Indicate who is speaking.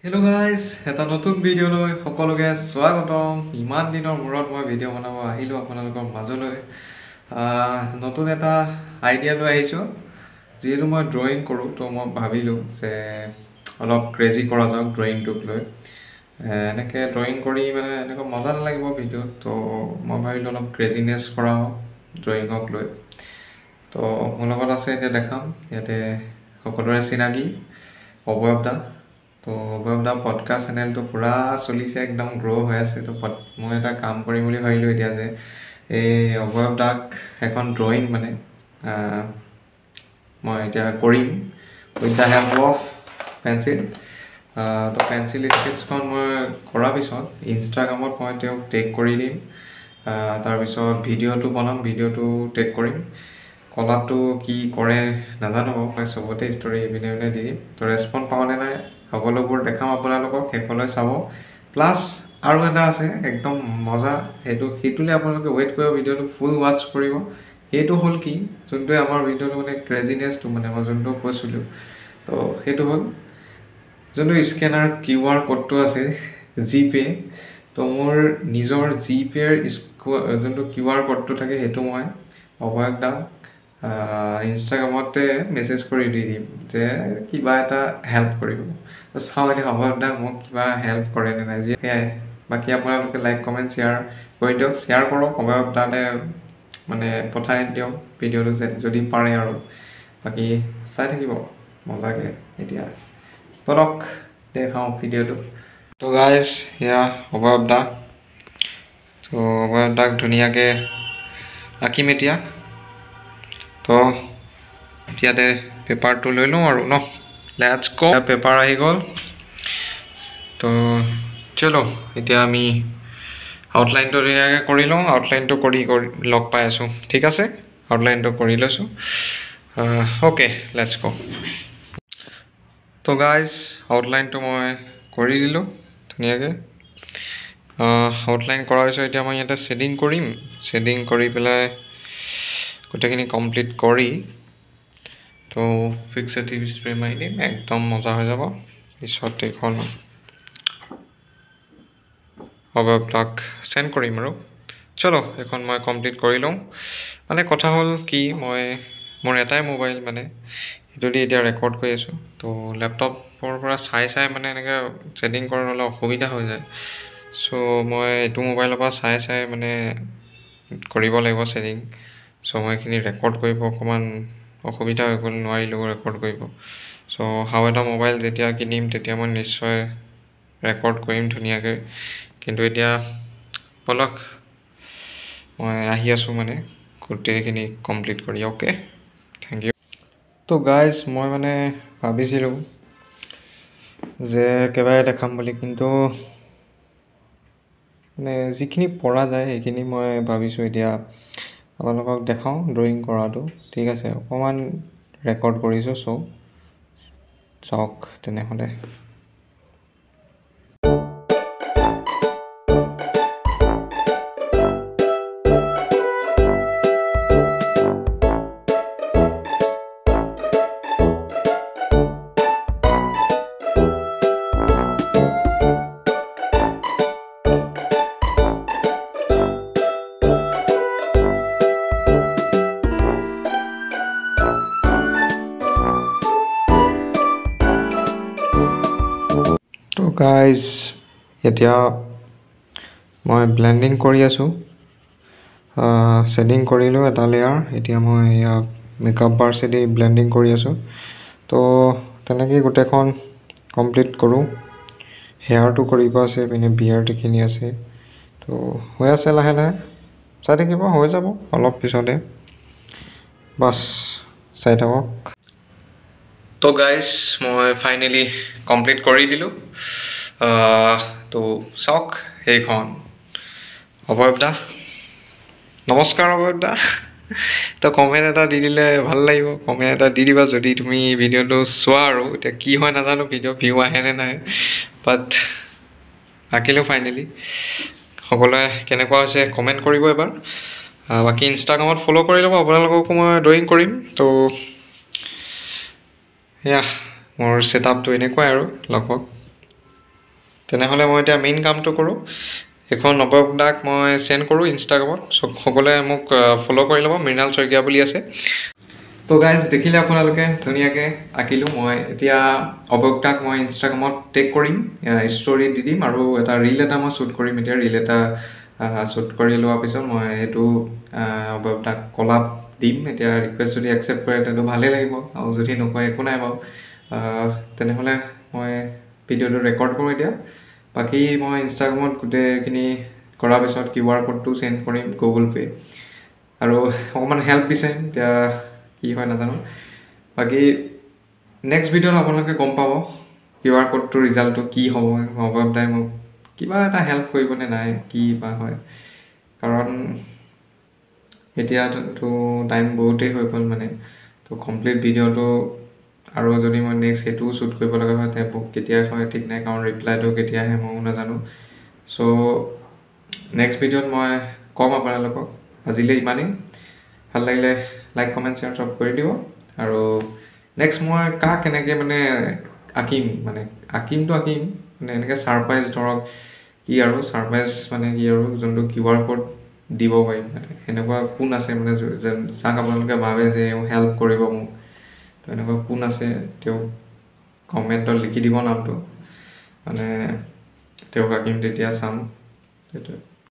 Speaker 1: Hello' guys, এটা নতুন ভিডিঅ'লৈ সকলোকে স্বাগতম। ইমান দিনৰ মূৰত মই ভিডিঅ' বনাব আহিলোঁ আপোনালোকৰ মাজলৈ। নতুন এটা আইডিয়া লৈ আহিছোঁ। যিহেতু মই ড্ৰয়িং কৰোঁ, তো মই ভাবিলোঁ যে অলপ ক্ৰেজি কৰা যাওক ড্ৰয়িংটোক লৈ। এনেকৈ ড্ৰয়িং কৰি মানে এনেকুৱা মজা নালাগিব ভিডিঅ'ত, তো মই ভাবিলোঁ অলপ ক্ৰেজিনেছ কৰা হওক ড্ৰয়িঙক লৈ। তো মোৰ লগত আছে, এতিয়া দেখাম ইয়াতে সকলোৰে চিনাকি অৱয়ব দা। তো অৱয়ব দা পডকাষ্ট চেনেলটো পূৰা চলিছে, একদম গ্ৰ' হৈ আছে। তো মই এটা কাম কৰিম বুলি ভাবিলোঁ এতিয়া যে এই অৱয়ব দাক এখন ড্ৰয়িং মানে মই এতিয়া কৰিম with the help of pencil. তো পেঞ্চিল স্কেটছখন মই কৰাৰ পিছত ইনষ্টাগ্ৰামত মই তেওঁক টেগ কৰি দিম। তাৰপিছত ভিডিঅ'টো বনাম, ভিডিঅ'টো টেগ কৰিম। কলাপটো কি কৰে নাজানো, মই চবতে ষ্টৰি ইপিনে পিনে দি দিম। তো ৰেচপঞ্চ পাওঁনে নাই সকলোবোৰ দেখাম আপোনালোকক, শেষলৈ চাব। প্লাছ আৰু এটা আছে একদম মজা, সেইটোলৈ আপোনালোকে ৱেইট কৰিব, ভিডিঅ'টো ফুল ৱাটচ কৰিব। সেইটো হ'ল কি, যোনটোৱে আমাৰ ভিডিঅ'টো মানে ক্ৰেজিনেছটো মানে মই যোনটো কৈছিলোঁ, তো সেইটো হ'ল যোনটো স্কেনাৰ QR ক'ডটো আছে জিপে'। তো মোৰ নিজৰ জিপে'ৰ যোনটো QR ক'ডটো থাকে সেইটো মই অৱয়ব দাক ইনষ্টাগ্ৰামতে মেছেজ কৰি দি দিম যে কিবা এটা হেল্প কৰিব। তো চাওঁ এতিয়া অৱয়ব দাক মোক কিবা হেল্প কৰে নে নাই। সেয়াই, বাকী আপোনালোকে লাইক কমেণ্ট শ্বেয়াৰ কৰি দিয়ক, শ্বেয়াৰ কৰক, অৱয়ব দালে মানে পঠাই দিয়ক ভিডিঅ'টো যদি পাৰে আৰু। বাকী চাই থাকিব মজাকৈ। এতিয়া পলক দেখাওঁ ভিডিঅ'টো। তো গাইজ, এয়া অৱয়ব দা। তো অৱয়ব দাক ধুনীয়াকৈ আঁকিম এতিয়া। তো ইয়াতে পেপাৰটো লৈ লওঁ আৰু ন, লেটছ গো। পেপাৰ আহি গ'ল। তো চলো এতিয়া আমি আউটলাইনটো ধুনীয়াকৈ কৰি লওঁ। আউটলাইনটো কৰি লগ পাই আছোঁ, ঠিক আছে। আউটলাইনটো কৰি লৈছোঁ। অ'কে, লেটছ গো। তো গাইজ, আউটলাইনটো মই কৰি দিলোঁ ধুনীয়াকৈ। আউটলাইন কৰাৰ পিছত এতিয়া মই ইয়াতে শ্বেডিং কৰিম। শ্বেডিং কৰি পেলাই গোটেইখিনি কমপ্লিট কৰি তো ফিক্সেটিভ স্প্ৰে মাৰি দিম, একদম মজা হৈ যাব। পিছত এইখন অৱয়ব দাক চেণ্ড কৰিম আৰু। চলো এইখন মই কমপ্লিট কৰি লওঁ। মানে কথা হ'ল কি, মোৰ এটাই মোবাইল, মানে সেইটো দি এতিয়া ৰেকৰ্ড কৰি আছোঁ। তো লেপটপৰ পৰা চাই মানে এনেকৈ ছেটিং কৰাত অলপ অসুবিধা হৈ যায়। চ' মই এইটো মোবাইলৰ পৰা চাই মানে কৰিব লাগিব ছেটিং। চ' মই এইখিনি ৰেকৰ্ড কৰিব অকণমান অসুবিধা হৈ গ'ল, নোৱাৰিলোঁ ৰেকৰ্ড কৰিব। চ' আৰু এটা মোবাইল যেতিয়া কিনিম তেতিয়া মই নিশ্চয় ৰেকৰ্ড কৰিম ধুনীয়াকৈ। কিন্তু এতিয়া পলক মই আহি আছোঁ মানে গোটেইখিনি কমপ্লিট কৰি। Okay, thank you. তো গাইজ, মই মানে ভাবিছিলোঁ যে একেবাৰে দেখাম বুলি, কিন্তু মানে যিখিনি পৰা যায় সেইখিনি মই ভাবিছোঁ এতিয়া আপোনালোকক দেখাওঁ ড্ৰয়িং কৰাটো, ঠিক আছে। অকণমান ৰেকৰ্ড কৰিছোঁ, চাওক তেনেহ'লে। তো গাইজ, এতিয়া মই ব্লেণ্ডিং কৰি আছোঁ। শ্বেডিং কৰিলোঁ এটা লেয়াৰ। এতিয়া মই মেকআপ ব্ৰাছেদি ব্লেণ্ডিং কৰি আছোঁ। তো তেনেকেই গোটেইখন কমপ্লিট কৰোঁ। হেয়াৰটো কৰিব আছে, পিনে বিয়াৰ্ডখিনি আছে। তো হৈ আছে লাহে লাহে, চাই থাকিব, হৈ যাব অলপ পিছতে। বাছ চাই থাকক। তো গাইজ, মই ফাইনেলি কমপ্লিট কৰি দিলোঁ। তো চাওক সেইখন অৱয়ব দা। নমস্কাৰ অৱয়ব দা। তো কমেণ্ট এটা দি দিলে ভাল লাগিব, কমেণ্ট এটা দি দিবা যদি তুমি ভিডিঅ'টো চোৱা আৰু। এতিয়া কি হয় নাজানো, ভিউ আহেনে নাই, বাট আঁকিলোঁ ফাইনেলি। সকলোৱে কেনেকুৱা হৈছে কমেণ্ট কৰিব এবাৰ। বাকী ইনষ্টাগ্ৰামত ফ'ল' কৰি ল'ব, আপোনালোককো মই ড্ৰয়িং কৰিম। তো এয়া মোৰ ছেটআপটো এনেকুৱাই আৰু লগভগ। তেনেহ'লে মই এতিয়া মেইন কামটো কৰোঁ, এখন অৱয়ব দাক মই চেণ্ড কৰোঁ ইনষ্টাগ্ৰামত, সকলোৱে মোক ফ'ল' কৰি ল'ব, মৃণাল শইকীয়া বুলি আছে। তো গাইজ দেখিলে আপোনালোকে ধুনীয়াকৈ আঁকিলোঁ মই। এতিয়া অৱয়ব দাক মই ইনষ্টাগ্ৰামত টেগ কৰিম, ষ্টৰিত দি দিম, আৰু এটা ৰীল এটা মই শ্বুট কৰিম। এতিয়া ৰীল এটা শ্বুট কৰি লোৱাৰ পিছত মই সেইটো অৱয়ব দাক কলাপ দিম। এতিয়া ৰিকুৱেষ্ট যদি একচেপ্ট কৰে তেতিয়াতো ভালেই লাগিব, আৰু যদি নকৰে একো নাই বাৰু। তেনেহ'লে মই ভিডিঅ'টো ৰেকৰ্ড কৰোঁ এতিয়া। বাকী মই ইনষ্টাগ্ৰামত গোটেইখিনি কৰাৰ পিছত QR ক'ডটো চেণ্ড কৰিম, গুগল পে', আৰু অকণমান হেল্প বিচাৰিম, এতিয়া কি হয় নাজানো। বাকী নেক্সট ভিডিঅ'ত আপোনালোকে গম পাব QR ক'ডটোৰ ৰিজাল্টটো কি হ'ব, অৱয়ব দাই মোক কিবা এটা হেল্প কৰিবনে নাই, কি বা হয়। কাৰণ এতিয়াতো টাইম বহুতেই হৈ গ'ল মানে, তো কমপ্লিট ভিডিঅ'টো আৰু যদি মই নেক্সট সেইটোও শ্বুট কৰিব লগা হয় তেওঁ কেতিয়া হয় ঠিক নাই, কাৰণ ৰিপ্লাইটো কেতিয়া আহে ময়ো নাজানো। চ' নেক্সট ভিডিঅ'ত মই ক'ম আপোনালোকক। আজিলৈ ইমানেই। ভাল লাগিলে লাইক কমেণ্ট শ্বেয়াৰ চব কৰি দিব। আৰু নেক্সট মই কাক কেনেকৈ মানে আঁকিমতো আঁকিম মানে এনেকৈ ছাৰপ্ৰাইজ, ধৰক কি আৰু ছাৰপ্ৰাইজ মানে কি আৰু যোনটো QR ক'ড দিব পাৰিম মানে, সেনেকুৱা কোন আছে মানে যাক আপোনালোকে ভাবে যে এওঁ হেল্প কৰিব মোক, তো এনেকুৱা কোন আছে তেওঁক কমেণ্টত লিখি দিব নামটো, মানে তেওঁক আঁকিম তেতিয়া চাম, সেইটোৱে।